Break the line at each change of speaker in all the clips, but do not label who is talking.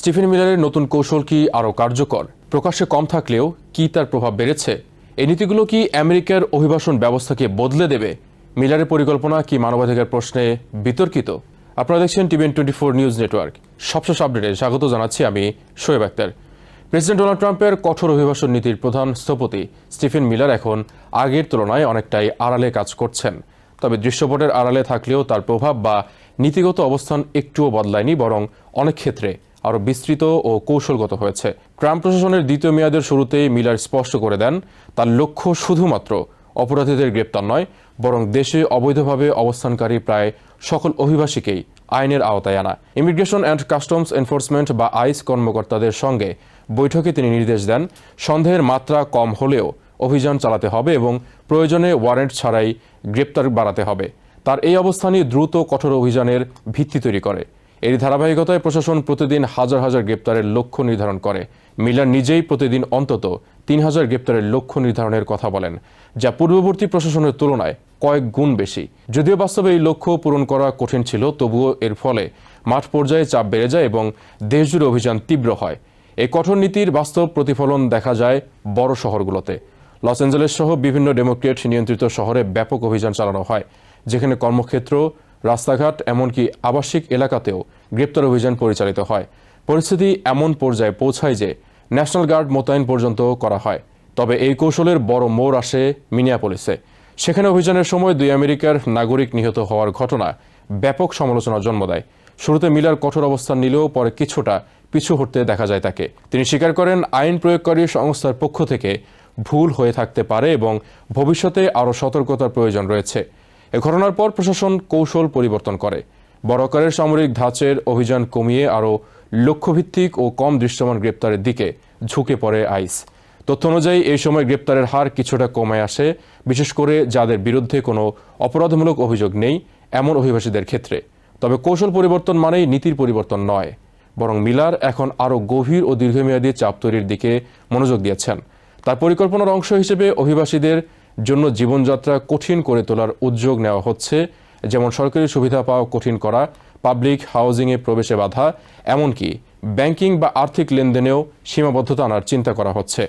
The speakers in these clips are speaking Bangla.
স্টিফেন মিলারের নতুন কৌশল কি আরও কার্যকর? প্রকাশ্যে কম থাকলেও কি তার প্রভাব বেড়েছে? এই নীতিগুলো কি আমেরিকার অভিবাসন ব্যবস্থাকে বদলে দেবে? মিলারের পরিকল্পনা কি মানবাধিকার প্রশ্নে বিতর্কিত? আপনারা দেখছেন টিভিএন 24 নিউজ নেটওয়ার্ক। সবশেষ আপডেটে স্বাগত জানাচ্ছি আমি শোয়েব আক্তার। প্রেসিডেন্ট ডোনাল্ড ট্রাম্পের কঠোর অভিবাসন নীতির প্রধান স্থপতি স্টিফেন মিলার এখন আগের তুলনায় অনেকটাই আড়ালে কাজ করছেন। তবে দৃশ্যপটের আড়ালে থাকলেও তার প্রভাব বা নীতিগত অবস্থান একটুও বদলায়নি, বরং অনেক ক্ষেত্রে আরও বিস্তৃত ও কৌশলগত হয়েছে। ট্রাম্প প্রশাসনের দ্বিতীয় মেয়াদের শুরুতেই মিলার স্পষ্ট করে দেন তার লক্ষ্য শুধুমাত্র অপরাধীদের গ্রেপ্তার নয়, বরং দেশে অবৈধভাবে অবস্থানকারী প্রায় সকল অভিবাসীকেই আইনের আওতায় আনা। ইমিগ্রেশন অ্যান্ড কাস্টমস এনফোর্সমেন্ট বা আইস কর্মকর্তাদের সঙ্গে বৈঠকে তিনি নির্দেশ দেন সন্দেহের মাত্রা কম হলেও অভিযান চালাতে হবে এবং প্রয়োজনে ওয়ারেন্ট ছাড়াই গ্রেপ্তার বাড়াতে হবে। তার এই অবস্থানই দ্রুত কঠোর অভিযানের ভিত্তি তৈরি করে। এর ধারাবাহিকতায় প্রশাসন প্রতিদিন হাজার হাজার গ্রেপ্তারের লক্ষ্য নির্ধারণ করে। মিলার নিজেই প্রতিদিন অন্তত ৩,০০০ গ্রেপ্তারের লক্ষ্য নির্ধারণের কথা বলেন, যা পূর্ববর্তী প্রশাসনের তুলনায় কয়েক গুণ বেশি। যদিও বাস্তবে এই লক্ষ্য পূরণ করা কঠিন ছিল, তবুও এর ফলে মাঠ পর্যায়ে চাপ বেড়ে যায় এবং দেশজুড়ে অভিযান তীব্র হয়। এই কঠোর নীতির বাস্তব প্রতিফলন দেখা যায় বড় শহরগুলোতে। লস অ্যাঞ্জেলেস সহ বিভিন্ন ডেমোক্রেট নিয়ন্ত্রিত শহরে ব্যাপক অভিযান চালানো হয়, যেখানে কর্মক্ষেত্র, রাস্তাঘাট এমনকি আবাসিক এলাকাতেও গ্রেপ্তার অভিযান পরিচালিত হয়। পরিস্থিতি এমন পর্যায়ে পৌঁছায় যে ন্যাশনাল গার্ড মোতায়েন পর্যন্ত করা হয়। তবে এই কৌশলের বড় মোড় আসে মিনিয়াপলিসে। সেখানে অভিযানের সময় 2 আমেরিকার নাগরিক নিহত হওয়ার ঘটনা ব্যাপক সমালোচনার জন্ম দেয়। শুরুতে মিলার কঠোর অবস্থান নিলেও পরে কিছুটা পিছু হটতে দেখা যায় তাকে। তিনি স্বীকার করেন আইন প্রয়োগকারী সংস্থার পক্ষ থেকে ভুল হয়ে থাকতে পারে এবং ভবিষ্যতে আরও সতর্কতার প্রয়োজন রয়েছে। এ ঘটনার পর প্রশাসন কৌশল পরিবর্তন করে। বড় আকারের সামরিক ধাঁচের অভিযান কমিয়ে আরও লক্ষ্যভিত্তিক ও কম দৃশ্যমান গ্রেপ্তারের দিকে ঝুঁকে পড়ে আইস। তথ্য অনুযায়ী এই সময় গ্রেপ্তারের হার কিছুটা কমে আসে, বিশেষ করে যাদের বিরুদ্ধে কোনো অপরাধমূলক অভিযোগ নেই এমন অভিবাসীদের ক্ষেত্রে। তবে কৌশল পরিবর্তন মানেই নীতির পরিবর্তন নয়, বরং মিলার এখন আরও গভীর ও দীর্ঘমেয়াদী চাপ তৈরির দিকে মনোযোগ দিয়েছেন। তার পরিকল্পনার অংশ হিসেবে অভিবাসীদের জন্য জীবনযাত্রা কঠিন করে তোলার উদ্যোগ নেওয়া হচ্ছে, যেমন সরকারি সুবিধা পাওয়া কঠিন করা, পাবলিক হাউজিংয়ে প্রবেশে বাধা, এমনকি ব্যাংকিং বা আর্থিক লেনদেনেও সীমাবদ্ধতা আনার চিন্তা করা হচ্ছে।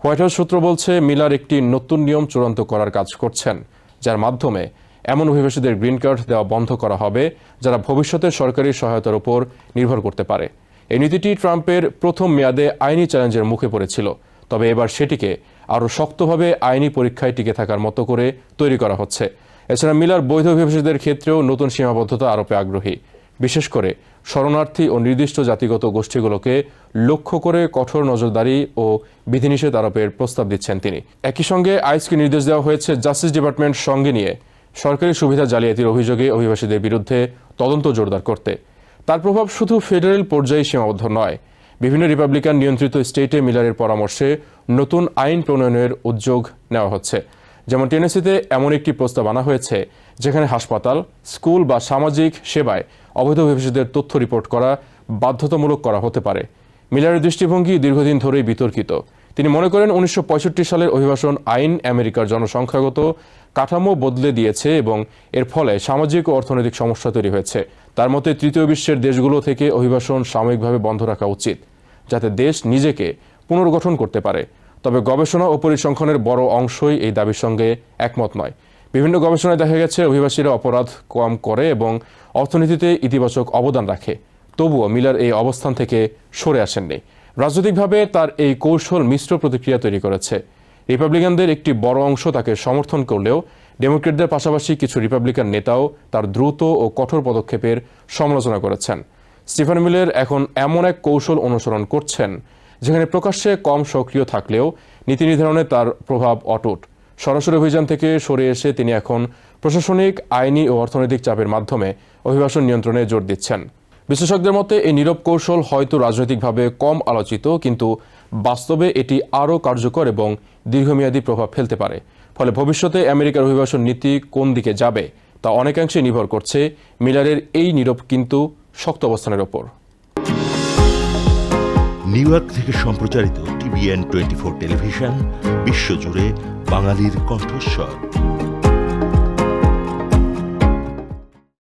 হোয়াইট হাউস সূত্র বলছে মিলার একটি নতুন নিয়ম চূড়ান্ত করার কাজ করছেন, যার মাধ্যমে এমন অভিবাসীদের গ্রিন কার্ড দেওয়া বন্ধ করা হবে যারা ভবিষ্যতে সরকারি সহায়তার উপর নির্ভর করতে পারে। এই নীতিটি ট্রাম্পের প্রথম মেয়াদে আইনি চ্যালেঞ্জের মুখে পড়েছিল, তবে এবার সেটিকে আরও শক্তভাবে আইনি পরীক্ষায় টিকে থাকার মতো করে তৈরি করা হচ্ছে। এছাড়া মিলার বৈধ অভিবাসীদের ক্ষেত্রেও নতুন সীমাবদ্ধতা আরোপে আগ্রহী, বিশেষ করে শরণার্থী ও নির্দিষ্ট জাতিগত গোষ্ঠীগুলোকে লক্ষ্য করে কঠোর নজরদারি ও বিধিনিষেধ আরোপের প্রস্তাব দিচ্ছেন তিনি। একই সঙ্গে আইসকে নির্দেশ দেওয়া হয়েছে জাস্টিস ডিপার্টমেন্ট সঙ্গে নিয়ে সরকারি সুবিধা জালিয়াতির অভিযোগে অভিবাসীদের বিরুদ্ধে তদন্ত জোরদার করতে। তার প্রভাব শুধু ফেডারেল পর্যায়ে সীমাবদ্ধ নয়। বিভিন্ন রিপাবলিকান নিয়ন্ত্রিত স্টেটে মিলারের পরামর্শে নতুন আইন প্রণয়নের উদ্যোগ নেওয়া হচ্ছে। যেমন টেনেসিতে এমন একটি প্রস্তাব আনা হয়েছে যেখানে হাসপাতাল, স্কুল বা সামাজিক সেবায় অবৈধ অভিবাসীদের তথ্য রিপোর্ট করা বাধ্যতামূলক করা হতে পারে। মিলারের দৃষ্টিভঙ্গি দীর্ঘদিন ধরেই বিতর্কিত। তিনি মনে করেন 1965 সালের অভিবাসন আইন আমেরিকার জনসংখ্যাগত কাঠামো বদলে দিয়েছে এবং এর ফলে সামাজিক ও অর্থনৈতিক সমস্যা তৈরি হয়েছে। তার মতে তৃতীয় বিশ্বের দেশগুলো থেকে অভিবাসন সাময়িকভাবে বন্ধ রাখা উচিত, যাতে দেশ নিজেকে পুনর্গঠন করতে পারে। তবে গবেষণা ও পরিসংখ্যানের বড় অংশই এই দাবির সঙ্গে একমত নয়। বিভিন্ন গবেষণায় দেখা গেছে অভিবাসীরা অপরাধ কম করে এবং অর্থনীতিতে ইতিবাচক অবদান রাখে। তবুও মিলার এই অবস্থান থেকে সরে আসেননি। রাজনৈতিকভাবে তার এই কৌশল মিশ্র প্রতিক্রিয়া তৈরি করেছে। রিপাবলিকানদের একটি বড় অংশ তাকে সমর্থন করলেও ডেমোক্রেটদের পাশাপাশি কিছু রিপাবলিকান নেতাও তার দ্রুত ও কঠোর পদক্ষেপের সমালোচনা করেছেন। স্টিফেন মিলার এখন এমন এক কৌশল অনুসরণ করছেন যেখানে প্রকাশ্যে কম সক্রিয় থাকলেও নীতি নির্ধারণে তার প্রভাব অটুট। সরাসরি অভিযান থেকে সরে এসে তিনি এখন প্রশাসনিক, আইনি ও অর্থনৈতিক চাপের মাধ্যমে অভিবাসন নিয়ন্ত্রণে জোর দিচ্ছেন। বিশ্লেষকদের মতে এই নীরব কৌশল হয়তো রাজনৈতিকভাবে কম আলোচিত, কিন্তু বাস্তবে এটি আরও কার্যকর এবং দীর্ঘমেয়াদী প্রভাব ফেলতে পারে। ফলে ভবিষ্যতে আমেরিকার অভিবাসন নীতি কোন দিকে যাবে তা অনেকাংশে নির্ভর করছে মিলারের এই নীরব কিন্তু শক্ত অবস্থানের ওপর।
নিউ ইয়র্ক থেকে সম্প্রচারিত টিভিএন 24 টেলিভিশন বিশ্বজুড়ে বাঙালির কণ্ঠস্বর।